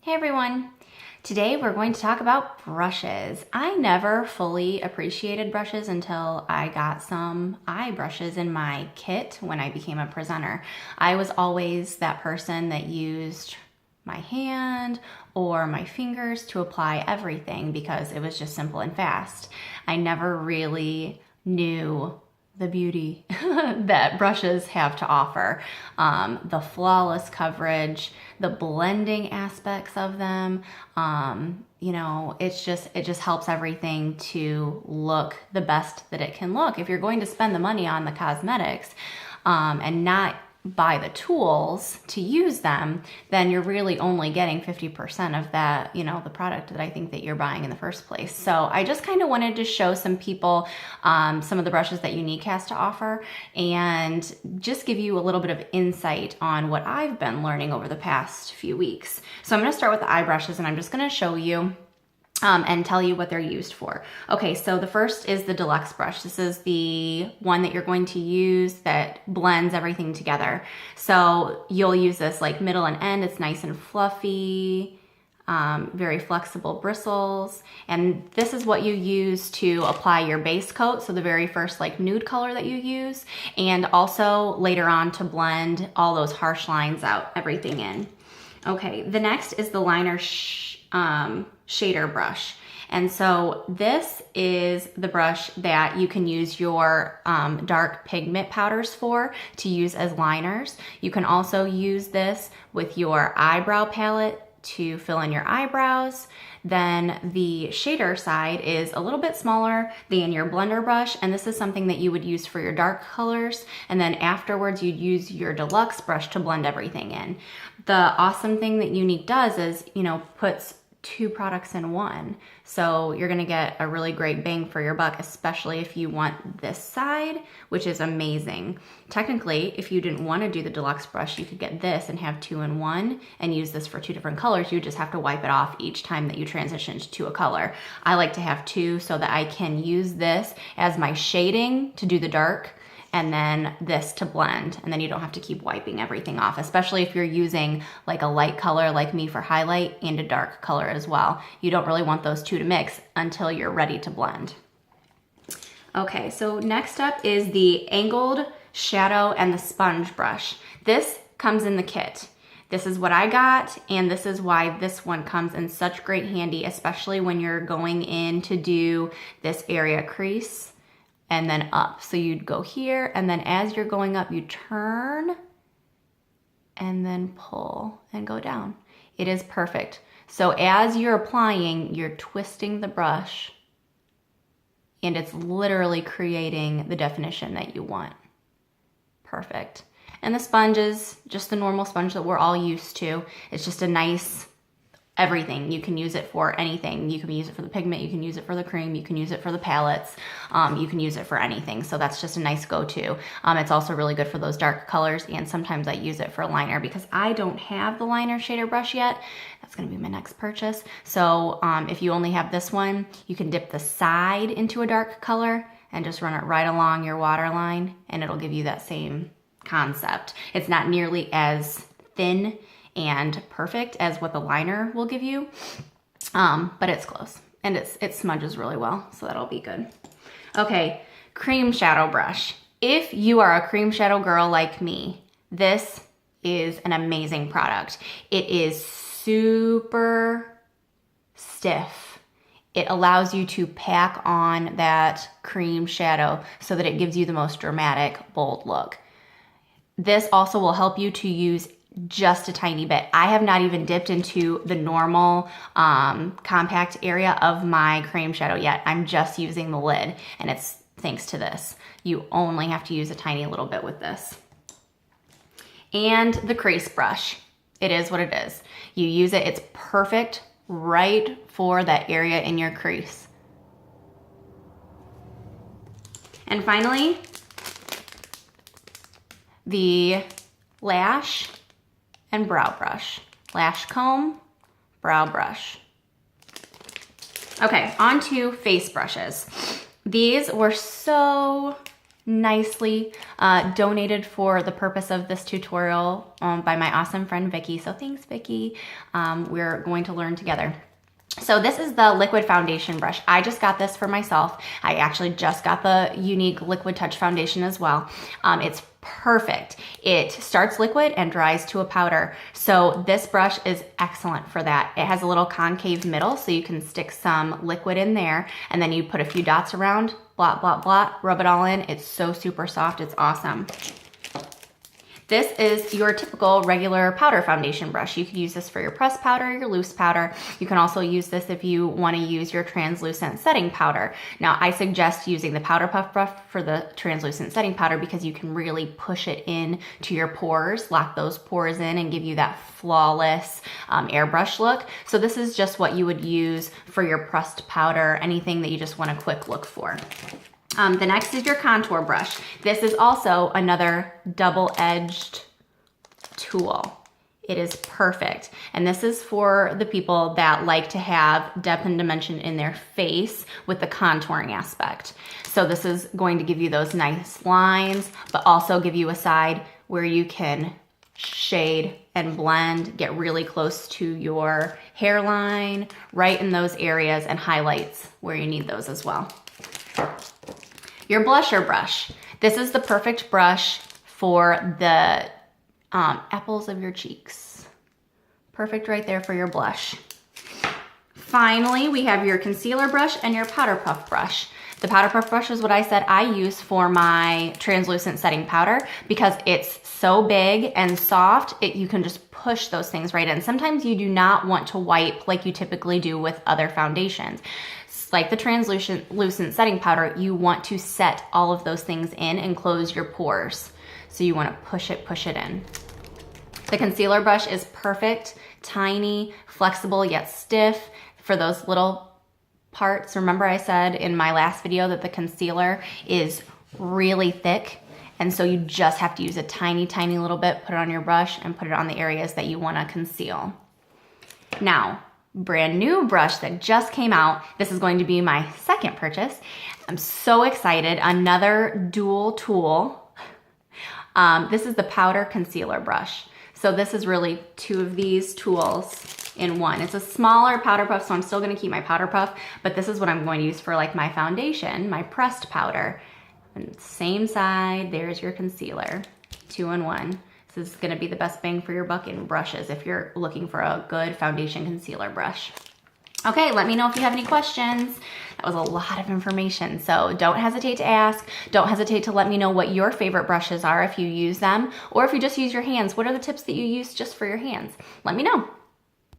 Hey everyone! Today we're going to talk about brushes. I never fully appreciated brushes until I got some eye brushes in my kit when I became a presenter. I was always that person that used my hand or my fingers to apply everything because it was just simple and fast. I never really knew the beauty that brushes have to offer. The flawless coverage, the blending aspects of them. It just helps everything to look the best that it can look. If you're going to spend the money on the cosmetics and not buy the tools to use them, then you're really only getting 50% of that, the product that I think that you're buying in the first place. So I just kind of wanted to show some people some of the brushes that Younique has to offer and just give you a little bit of insight on what I've been learning over the past few weeks. So I'm going to start with the eye brushes and I'm just going to show you and tell you what they're used for. Okay, so the first is the Deluxe brush. This is the one that you're going to use that blends everything together. So you'll use this like middle and end. It's nice and fluffy, very flexible bristles. And this is what you use to apply your base coat. So the very first like nude color that you use, and also later on to blend all those harsh lines out, everything in. Okay, the next is the liner shader brush. And so this is the brush that you can use your dark pigment powders for to use as liners. You can also use this with your eyebrow palette to fill in your eyebrows. Then the shader side is a little bit smaller than your blender brush, and this is something that you would use for your dark colors, and then afterwards you'd use your Deluxe brush to blend everything in. The awesome thing that Younique does is, puts two products in one. So you're gonna get a really great bang for your buck, especially if you want this side, which is amazing. Technically, if you didn't want to do the Deluxe brush, you could get this and have two in one and use this for two different colors. You just have to wipe it off each time that you transition to a color. I like to have two so that I can use this as my shading to do the dark, and then this to blend, and then you don't have to keep wiping everything off, especially if you're using like a light color like me for highlight and a dark color as well. You don't really want those two to mix until you're ready to blend. Okay, so next up is the angled shadow and the sponge brush. This comes in the kit. This is what I got, and this is why this one comes in such great handy, especially when you're going in to do this area crease and then up. So you'd go here, and then as you're going up, you turn and then pull and go down. It is perfect. So as you're applying, you're twisting the brush, and it's literally creating the definition that you want. Perfect. And the sponge is just the normal sponge that we're all used to. It's just a nice everything. You can use it for anything. You can use it for the pigment, you can use it for the cream, you can use it for the palettes, you can use it for anything. So that's just a nice go-to. It's also really good for those dark colors, and sometimes I use it for liner because I don't have the liner shader brush yet. That's gonna be my next purchase. So if you only have this one, you can dip the side into a dark color and just run it right along your waterline, and it'll give you that same concept. It's not nearly as thin and perfect as what the liner will give you, but it's close, and it smudges really well, so that'll be good. Okay, cream shadow brush. If you are a cream shadow girl like me, this is an amazing product. It is super stiff. It allows you to pack on that cream shadow so that it gives you the most dramatic, bold look. This also will help you to use just a tiny bit. I have not even dipped into the normal compact area of my cream shadow yet. I'm just using the lid, and it's thanks to this. You only have to use a tiny little bit with this. And the crease brush. It is what it is. You use it, it's perfect right for that area in your crease. And finally, the lash and brow brush. Lash comb, brow brush. Okay, on to face brushes. These were so nicely donated for the purpose of this tutorial by my awesome friend Vicky. So thanks, Vicky. We're going to learn together. So this is the liquid foundation brush. I just got this for myself. I actually just got the Younique Liquid Touch foundation as well. It's perfect. It starts liquid and dries to a powder. So this brush is excellent for that. It has a little concave middle, so you can stick some liquid in there, and then you put a few dots around, blot, blot, blot, rub it all in. It's so super soft. It's awesome. This is your typical regular powder foundation brush. You could use this for your pressed powder, your loose powder. You can also use this if you want to use your translucent setting powder. Now, I suggest using the Powder Puff brush for the translucent setting powder because you can really push it in to your pores, lock those pores in, and give you that flawless airbrush look. So this is just what you would use for your pressed powder, anything that you just want a quick look for. The next is your contour brush. This is also another double-edged tool. It is perfect. And this is for the people that like to have depth and dimension in their face with the contouring aspect. So this is going to give you those nice lines, but also give you a side where you can shade and blend, get really close to your hairline, right in those areas, and highlights where you need those as well. Your blusher brush. This is the perfect brush for the apples of your cheeks. Perfect right there for your blush. Finally, we have your concealer brush and your powder puff brush. The powder puff brush is what I said I use for my translucent setting powder because it's so big and soft, you can just push those things right in. Sometimes you do not want to wipe like you typically do with other foundations. Like the translucent setting powder, you want to set all of those things in and close your pores. So you want to push it in. The concealer brush is perfect, tiny, flexible yet stiff for those little parts. Remember I said in my last video that the concealer is really thick, and so you just have to use a tiny, tiny little bit, put it on your brush, and put it on the areas that you want to conceal. Now, brand new brush that just came out. This is going to be my second purchase. I'm so excited. Another dual tool. This is the powder concealer brush. So this is really two of these tools in one. It's a smaller powder puff, so I'm still gonna keep my powder puff, but this is what I'm going to use for like my foundation, my pressed powder. And same side, there's your concealer, 2-in-1. This is gonna be the best bang for your buck in brushes if you're looking for a good foundation concealer brush. Okay, let me know if you have any questions. That was a lot of information, so don't hesitate to ask. Don't hesitate to let me know what your favorite brushes are if you use them, or if you just use your hands. What are the tips that you use just for your hands? Let me know.